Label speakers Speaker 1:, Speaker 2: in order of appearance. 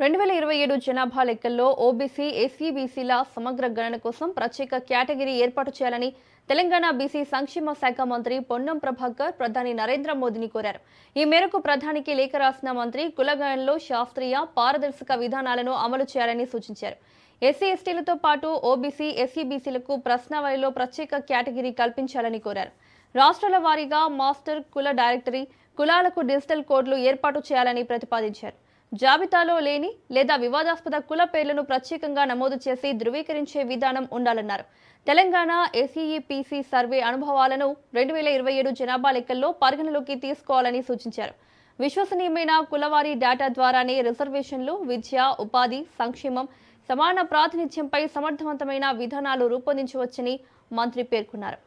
Speaker 1: 2027 జనాభా లెక్కల్లో ఓబీసీ, ఎస్సీ/బీసీల సమగ్ర గణన కోసం ప్రత్యేక కేటగిరీ ఏర్పాటు చేయాలని తెలంగాణ బీసీ సంక్షేమ శాఖ మంత్రి పొన్నం ప్రభాకర్ ప్రధాని నరేంద్ర మోదీని కోరారు. ఈ మేరకు ప్రధానికి లేఖ రాసిన మంత్రి కులగణనలో శాస్త్రీయ, పారదర్శక విధానాలను అమలు చేయాలని సూచించారు. ఎస్సీ/ఎస్టీలతో పాటు ఓబీసీ, ఎస్సీ/బీసీలకు ప్రశ్నావళిలో ప్రత్యేక కేటగిరీ కల్పించాలని కోరారు. రాష్ట్రాల వారీగా మాస్టర్ కుల డైరెక్టరీ, కులాలకు డిజిటల్ కోడ్లు ఏర్పాటు చేయాలని ప్రతిపాదించారు. జాబితాలో లేని లేదా వివాదాస్పద కుల పేర్లను ప్రత్యేకంగా నమోదు చేసి ధృవీకరించే విధానం ఉండాలన్నారు. తెలంగాణ ఎస్ఈపీసీ సర్వే అనుభవాలను 2027 జనాభా లెక్కల్లో పరిగణలోకి తీసుకోవాలని సూచించారు. విశ్వసనీయమైన కులవారీ డేటా ద్వారానే రిజర్వేషన్లు, విద్య, ఉపాధి, సంక్షేమం, సమాన ప్రాతినిధ్యంపై సమర్థవంతమైన విధానాలు రూపొందించవచ్చని మంత్రి పేర్కొన్నారు.